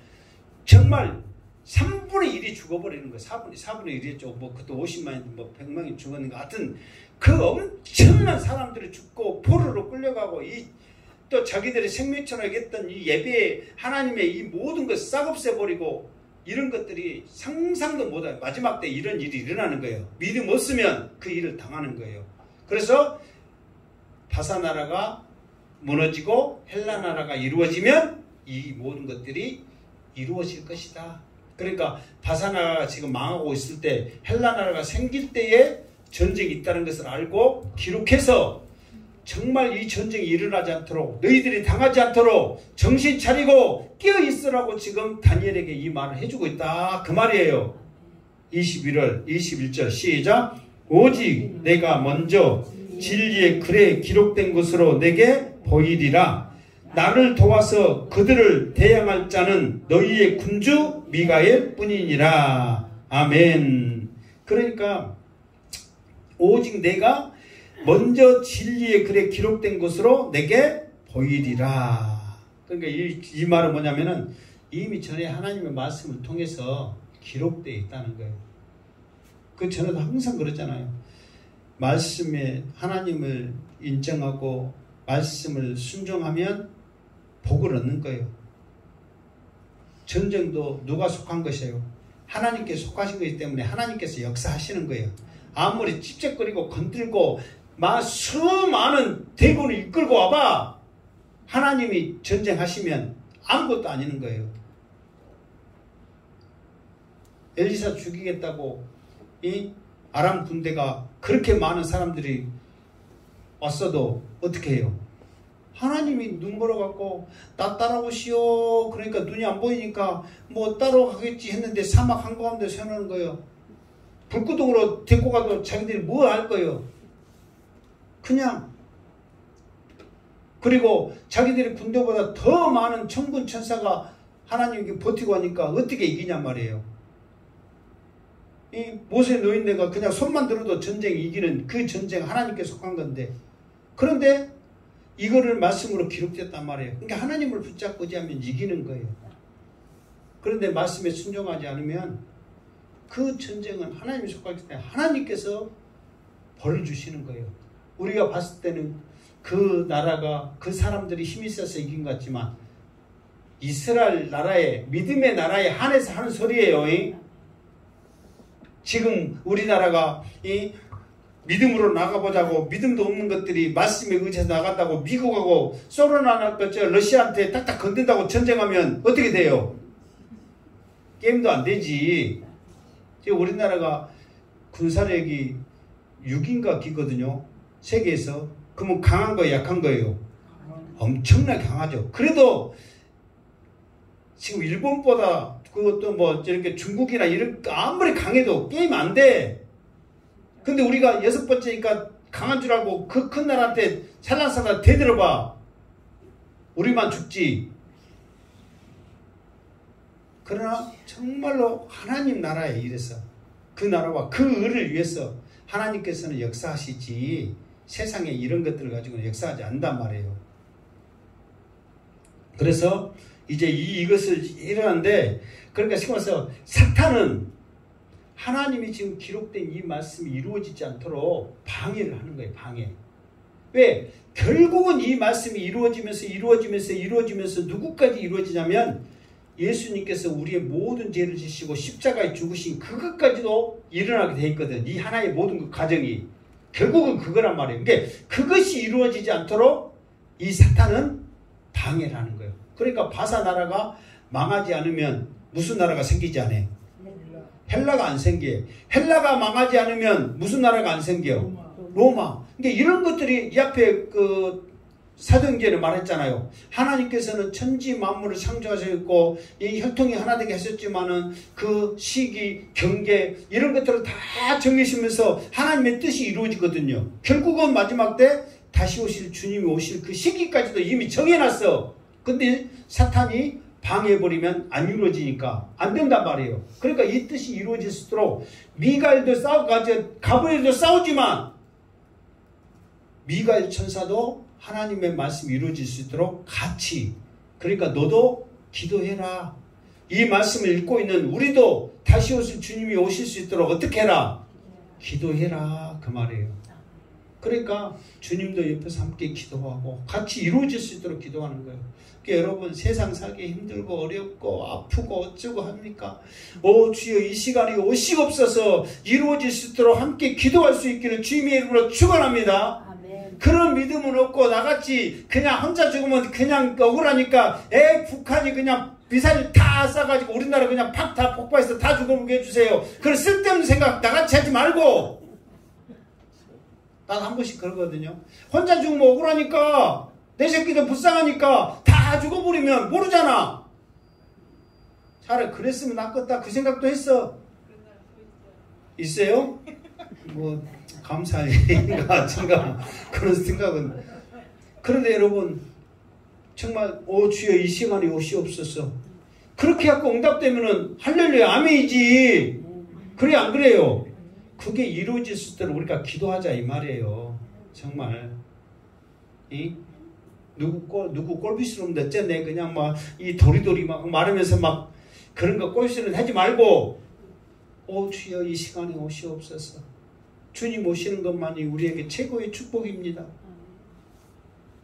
정말 3분의 1이 죽어버리는 거예요. 4분의 1이었죠. 뭐 그것도 50만이 뭐 100만이 죽었는가. 하여튼 그 엄청난 사람들이 죽고 포로로 끌려가고, 또 자기들의 생명처럼 했던 이 예배, 하나님의 이 모든 것 싹 없애버리고, 이런 것들이 상상도 못해요. 마지막 때 이런 일이 일어나는 거예요. 믿음 없으면 그 일을 당하는 거예요. 그래서 바사 나라가 무너지고 헬라 나라가 이루어지면 이 모든 것들이 이루어질 것이다. 그러니까 바사 나라가 지금 망하고 있을 때 헬라 나라가 생길 때에 전쟁이 있다는 것을 알고 기록해서 정말 이 전쟁이 일어나지 않도록, 너희들이 당하지 않도록 정신 차리고 깨어 있으라고 지금 다니엘에게 이 말을 해주고 있다. 그 말이에요. 21절 시작. 오직 내가 먼저 진리의 글에 기록된 것으로 내게 보이리라. 나를 도와서 그들을 대항할 자는 너희의 군주 미가엘 뿐이니라. 아멘. 그러니까 오직 내가 먼저 진리의 글에 기록된 것으로 내게 보이리라. 그러니까 이 말은 뭐냐면은 이미 전에 하나님의 말씀을 통해서 기록되어 있다는 거예요. 그 전에도 항상 그랬잖아요. 말씀에 하나님을 인정하고 말씀을 순종하면 복을 얻는 거예요. 전쟁도 누가 속한 것이에요? 하나님께 속하신 것이기 때문에 하나님께서 역사하시는 거예요. 아무리 찝쩍거리고 건들고 수많은 대군을 이끌고 와봐, 하나님이 전쟁하시면 아무것도 아니는 거예요. 엘리사 죽이겠다고 이 아람 군대가 그렇게 많은 사람들이 왔어도 어떻게 해요? 하나님이 눈 멀어갖고 나 따라오시오. 그러니까 눈이 안 보이니까 뭐 따라가겠지 했는데 사막 한가운데 세우는 거예요. 불구덩으로 데리고 가도 자기들이 뭐 할 거예요? 그냥. 그리고 자기들이 군대보다 더 많은 천군 천사가 하나님께 버티고 하니까 어떻게 이기냔 말이에요. 이 모세 노인네가 그냥 손만 들어도 전쟁 이기는 그 전쟁 하나님께 속한 건데, 그런데 이거를 말씀으로 기록됐단 말이에요. 그러니까 하나님을 붙잡고 하면 이기는 거예요. 그런데 말씀에 순종하지 않으면 그 전쟁은 하나님이 속하기 때문에 하나님께서 벌을 주시는 거예요. 우리가 봤을 때는 그 나라가 그 사람들이 힘이 있어서 이긴 것 같지만 이스라엘 나라의 믿음의 나라에 한해서 하는 소리예요. 지금 우리나라가 믿음으로 나가보자고 믿음도 없는 것들이 말씀에 의지해서 나간다고 미국하고 소련하고 러시아한테 딱딱 건든다고 전쟁하면 어떻게 돼요? 게임도 안 되지. 지금 우리나라가 군사력이 6인가 기거든요. 세계에서. 그러면 강한 거예요, 약한 거예요? 엄청나게 강하죠. 그래도 지금 일본보다 그것도 뭐 저렇게 중국이나 이런 아무리 강해도 게임 안 돼. 근데 우리가 6번째니까 강한 줄 알고 그 큰 나라한테 살랑살랑 대들어봐. 우리만 죽지. 그러나 정말로 하나님 나라에 이래서 그 나라와 그 을을 위해서 하나님께서는 역사하시지 세상에 이런 것들을 가지고는 역사하지 않단 말이에요. 그래서 이제 이것을 일어나는데, 그러니까 지금 와서 사탄은 하나님이 지금 기록된 이 말씀이 이루어지지 않도록 방해를 하는 거예요. 방해. 왜? 결국은 이 말씀이 이루어지면서 누구까지 이루어지냐면 예수님께서 우리의 모든 죄를 지시고 십자가에 죽으신 그것까지도 일어나게 돼 있거든. 이 하나의 모든 그 과정이. 결국은 그거란 말이에요. 그러니까 그것이 이루어지지 않도록 이 사탄은 방해를 하는 거예요. 그러니까 바사 나라가 망하지 않으면 무슨 나라가 생기지 않아요? 헬라가 안 생겨요. 헬라가 망하지 않으면 무슨 나라가 안 생겨요? 로마. 그러니까 이런 것들이 이 앞에 그 사도행전에 말했잖아요. 하나님께서는 천지 만물을 창조하셨고 이 혈통이 하나 되게 하셨지만은 그 시기, 경계 이런 것들을 다 정해시면서 하나님의 뜻이 이루어지거든요. 결국은 마지막 때 다시 오실 주님이 오실 그 시기까지도 이미 정해놨어. 근데 사탄이 방해해버리면 안 이루어지니까 안 된단 말이에요. 그러니까 이 뜻이 이루어질 수 있도록 미가엘도 싸우고 가브리엘도 싸우지만 미가엘 천사도 하나님의 말씀이 이루어질 수 있도록 같이, 그러니까 너도 기도해라. 이 말씀을 읽고 있는 우리도 다시 오실 주님이 오실 수 있도록 어떻게 해라? 기도해라. 그 말이에요. 그러니까 주님도 옆에서 함께 기도하고 같이 이루어질 수 있도록 기도하는 거예요. 그러니까 여러분 세상 살기 힘들고 어렵고 아프고 어쩌고 합니까? 오 주여 이 시간이 오시옵소서 이루어질 수 있도록 함께 기도할 수 있기를 주님의 이름으로 축원합니다. 아멘. 그런 믿음은 없고 나같이 그냥 혼자 죽으면 그냥 억울하니까 북한이 그냥 미사일 다 쏴가지고 우리나라 그냥 팍 다 폭파해서 다 죽어보게 해주세요. 그런 쓸데없는 생각 나같이 하지 말고. 난 한 번씩 그러거든요. 혼자 죽으면 억울하니까 내 새끼들 불쌍하니까 다 죽어버리면 모르잖아. 차라리 그랬으면 낫겠다 그 생각도 했어. 있어요? 뭐 감사해가 제가 그런 생각은. 그런데 여러분 정말 오 주여 이 시간이 오시옵소서 그렇게 하고 응답되면은 할렐루야 아멘이지. 그래 안 그래요? 그게 이루어질 수 있도록 우리가 기도하자 이 말이에요. 정말 누구 꼴비스러운데 어쨌네 그냥 막 이 도리도리 막 말하면서 막 그런 거 꼴비스러운 하지 말고 오 주여 이 시간에 오시옵소서. 주님 오시는 것만이 우리에게 최고의 축복입니다.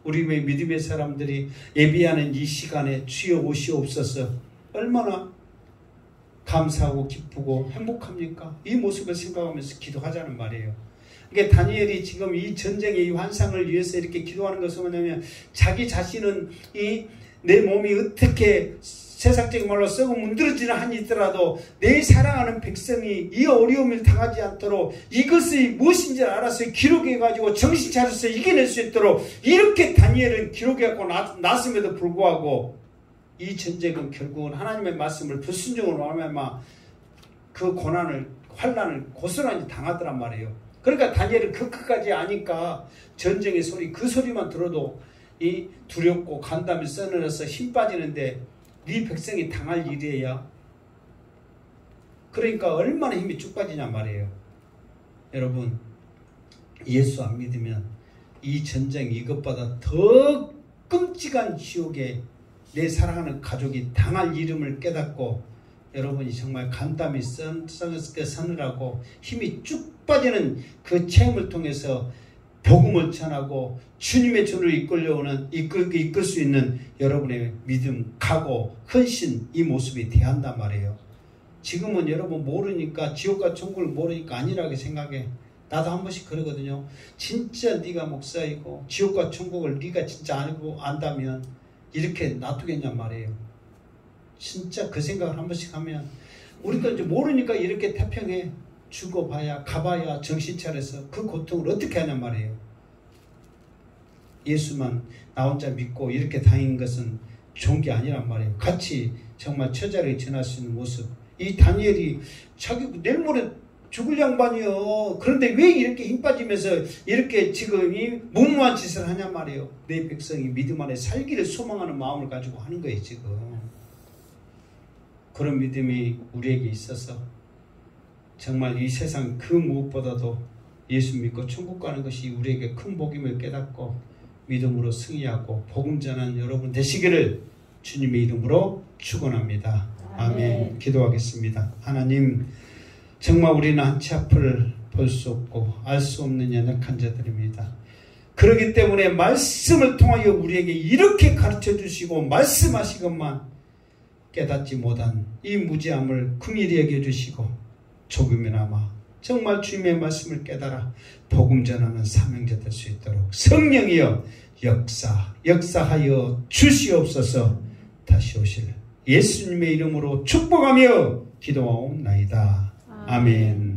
우리 믿음의 사람들이 예비하는 이 시간에 주여 오시옵소서 얼마나 감사하고 기쁘고 행복합니까? 이 모습을 생각하면서 기도하자는 말이에요. 그러니까 다니엘이 지금 이 전쟁의 이 환상을 위해서 이렇게 기도하는 것은 뭐냐면 자기 자신은 내 몸이 어떻게 세상적인 말로 썩어 문드러지는 한이 있더라도 내 사랑하는 백성이 이 어려움을 당하지 않도록 이것이 무엇인지 알아서 기록해가지고 정신 차려서 이겨낼 수 있도록 이렇게 다니엘은 기록해갖고 났음에도 불구하고 이 전쟁은 결국은 하나님의 말씀을 불순종으로 하면 그 고난을 환난을 고스란히 당하더란 말이에요. 그러니까 다니엘은 그 끝까지 아니까 전쟁의 소리 그 소리만 들어도 이 두렵고 간담이 써내려서 힘 빠지는데 네 백성이 당할 일이에요. 그러니까 얼마나 힘이 쭉 빠지냔 말이에요. 여러분 예수 안 믿으면 이 전쟁 이것보다 더 끔찍한 지옥에 내 사랑하는 가족이 당할 이름을 깨닫고 여러분이 정말 간담이 서느라고 힘이 쭉 빠지는 그 체험을 통해서 복음을 전하고 주님의 주를 이끌 수 있는 여러분의 믿음, 각오, 헌신 이 모습이 대한단 말이에요. 지금은 여러분 모르니까 지옥과 천국을 모르니까 아니라고 생각해. 나도 한 번씩 그러거든요. 진짜 네가 목사이고 지옥과 천국을 네가 진짜 알고 안다면 이렇게 놔두겠냔 말이에요. 진짜 그 생각을 한 번씩 하면 우리도 이제 모르니까 이렇게 태평해. 죽어봐야 가봐야 정신 차려서 그 고통을 어떻게 하냔 말이에요. 예수만 나 혼자 믿고 이렇게 다니는 것은 좋은 게 아니란 말이에요. 같이 정말 처자를 지날 수 있는 모습. 이 다니엘이 자기 내일 모레 죽을 양반이요. 그런데 왜 이렇게 힘 빠지면서 이렇게 지금 이 무모한 짓을 하냔 말이에요. 내 백성이 믿음 안에 살기를 소망하는 마음을 가지고 하는 거예요. 지금 그런 믿음이 우리에게 있어서 정말 이 세상 그 무엇보다도 예수 믿고 천국 가는 것이 우리에게 큰 복임을 깨닫고 믿음으로 승리하고 복음 전하는 여러분 되시기를 주님의 이름으로 축원합니다. 아멘. 기도하겠습니다. 하나님 정말 우리는 한치 앞을 볼 수 없고 알 수 없는 연약한 자들입니다. 그렇기 때문에 말씀을 통하여 우리에게 이렇게 가르쳐 주시고 말씀하시건만 깨닫지 못한 이 무지함을 긍휼히 여겨주시고 조금이나마 정말 주님의 말씀을 깨달아 복음 전하는 사명자 될 수 있도록 성령이여 역사하여 주시옵소서. 다시 오실 예수님의 이름으로 축복하며 기도하옵나이다. 아멘.